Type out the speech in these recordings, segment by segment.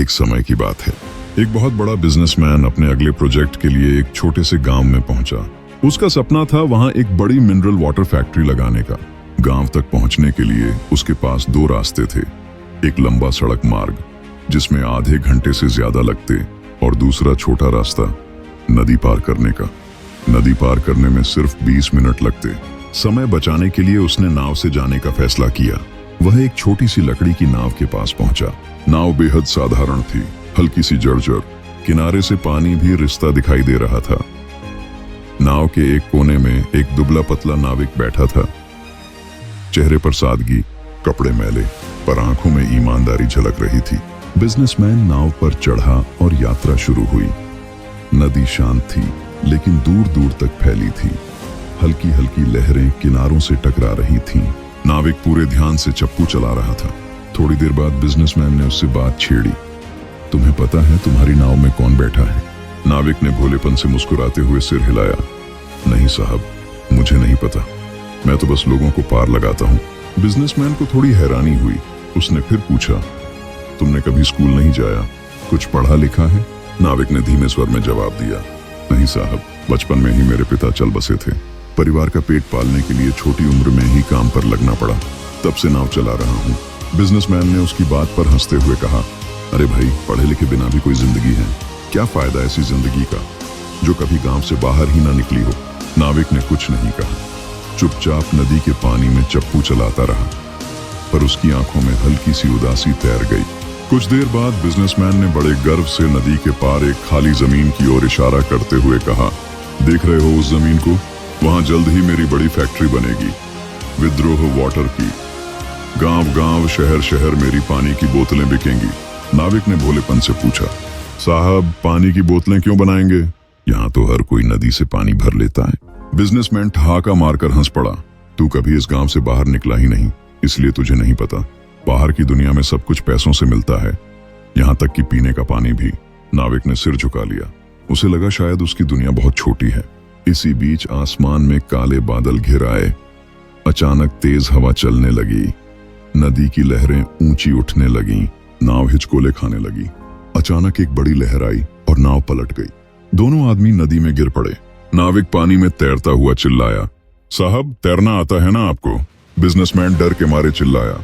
एक समय की बात है। एक बहुत बड़ा बिजनेसमैन अपने अगले प्रोजेक्ट के लिए एक छोटे से गांव में पहुंचा। उसका सपना था वहां एक बड़ी मिनरल वाटर फैक्ट्री लगाने का। गांव तक पहुंचने के लिए उसके पास दो रास्ते थे। एक लंबा सड़क मार्ग जिसमें आधे घंटे से ज्यादा लगते और दूसरा छोटा रास्ता नदी पार करने का। नदी पार करने में सिर्फ 20 मिनट लगते। समय बचाने के लिए उसने नाव से जाने का फैसला किया। वह एक छोटी सी लकड़ी की नाव के पास पहुंचा। नाव बेहद साधारण थी, हल्की सी जर्जर, किनारे से पानी भी रिश्ता दिखाई दे रहा था। नाव के एक कोने में एक दुबला पतला नाविक बैठा था। चेहरे पर सादगी, कपड़े मैले, पर आंखों में ईमानदारी झलक रही थी। बिजनेसमैन नाव पर चढ़ा और यात्रा शुरू हुई। नदी शांत थी लेकिन दूर दूर तक फैली थी। हल्की हल्की लहरें किनारों से टकरा रही थीं। नाविक पूरे ध्यान से चप्पू चला रहा था। थोड़ी देर बाद बिजनेसमैन ने उससे बात छेड़ी। तुम्हें पता है तुम्हारी नाव में कौन बैठा है? नाविक ने भोलेपन से मुस्कुराते हुए सिर हिलाया। नहीं साहब, मुझे नहीं पता, मैं तो बस लोगों को पार लगाता हूँ। बिजनेसमैन को थोड़ी हैरानी हुई। उसने फिर पूछा, तुमने कभी स्कूल नहीं जाया, कुछ पढ़ा लिखा है? नाविक ने धीमे स्वर में जवाब दिया, नहीं साहब, बचपन में ही मेरे पिता चल बसे थे। परिवार का पेट पालने के लिए छोटी उम्र में ही काम पर लगना पड़ा, तब से नाव चला रहा हूँ। बिजनेसमैन ने उसकी बात पर हंसते हुए कहा, अरे भाई, पढ़े लिखे बिना भी कोई जिंदगी है। क्या फायदा ऐसी जिंदगी का जो कभी गांव से बाहर ही ना निकली हो? नाविक ने कुछ नहीं कहा, चुपचाप नदी के पानी में चप्पू चलाता रहा, पर उसकी आंखों में हल्की सी उदासी तैर गई। कुछ देर बाद बिजनेसमैन ने बड़े गर्व से नदी के पार एक खाली जमीन की ओर इशारा करते हुए कहा, देख रहे हो उस जमीन को? वहां जल्द ही मेरी बड़ी फैक्ट्री बनेगी, विद्रोह वाटर की। गांव गांव, शहर शहर मेरी पानी की बोतलें बिकेंगी। नाविक ने भोलेपन से पूछा, साहब, पानी की बोतलें क्यों बनाएंगे? यहाँ तो हर कोई नदी से पानी भर लेता है। बिजनेसमैन ठहाका मारकर हंस पड़ा। तू कभी इस गांव से बाहर निकला ही नहीं, इसलिए तुझे नहीं पता। बाहर की दुनिया में सब कुछ पैसों से मिलता है, यहाँ तक कि पीने का पानी भी। नाविक ने सिर झुका लिया। उसे लगा शायद उसकी दुनिया बहुत छोटी है। इसी बीच आसमान में काले बादल घिर आए। अचानक तेज हवा चलने लगी। नदी की लहरें ऊंची उठने लगीं। नाव हिचकोले खाने लगी। अचानक एक बड़ी लहर आई और नाव पलट गई। दोनों आदमी नदी में गिर पड़े। नाविक पानी में तैरता हुआ चिल्लाया, साहब, तैरना आता है ना आपको? बिजनेसमैन डर के मारे चिल्लाया,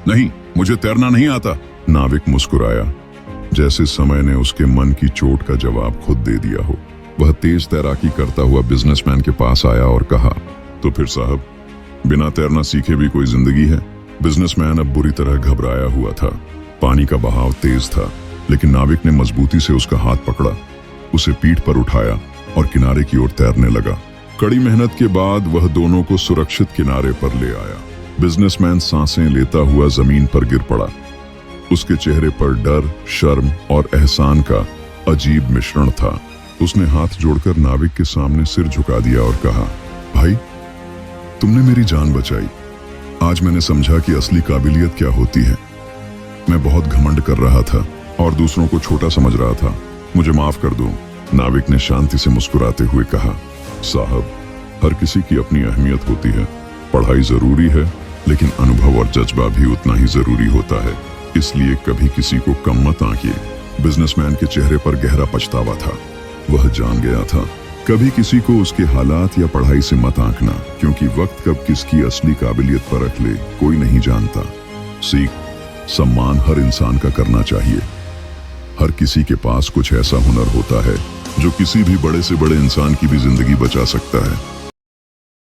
नहीं, मुझे तैरना नहीं आता। नाविक मुस्कुराया, जैसे समय ने उसके मन की चोट का जवाब खुद दे दिया हो। वह तेज तैराकी करता हुआ बिजनेसमैन के पास आया और कहा, तो फिर साहब, बिना तैरना सीखे भी कोई जिंदगी है? बिजनेसमैन अब बुरी तरह घबराया हुआ था। पानी का बहाव तेज था, लेकिन नाविक ने मजबूती से उसका हाथ पकड़ा, उसे पीठ पर उठाया और किनारे की ओर तैरने लगा। कड़ी मेहनत के बाद वह दोनों को सुरक्षित किनारे पर ले आया। बिजनेसमैन सांसें लेता हुआ जमीन पर गिर पड़ा। उसके चेहरे पर डर, शर्म और एहसान का अजीब मिश्रण था। उसने हाथ जोड़कर नाविक के सामने सिर झुका दिया और कहा, भाई, तुमने मेरी जान बचाई। आज मैंने समझा कि असली काबिलियत क्या होती है। मैं बहुत घमंड कर रहा था और दूसरों को छोटा समझ रहा था। मुझे माफ कर दो। नाविक ने शांति से मुस्कुराते हुए कहा, साहब, हर किसी की अपनी अहमियत होती है। पढ़ाई जरूरी है, लेकिन अनुभव और जज्बा भी उतना ही जरूरी होता है, इसलिए कभी किसी को कम मत आंकिए। बिजनेसमैन के चेहरे पर गहरा पछतावा था। वह जान गया था, कभी किसी को उसके हालात या पढ़ाई से मत आंकना, क्योंकि वक्त कब किसकी असली काबिलियत परख ले कोई नहीं जानता। सीख, सम्मान हर इंसान का करना चाहिए। हर किसी के पास कुछ ऐसा हुनर होता है जो किसी भी बड़े से बड़े इंसान की भी जिंदगी बचा सकता है।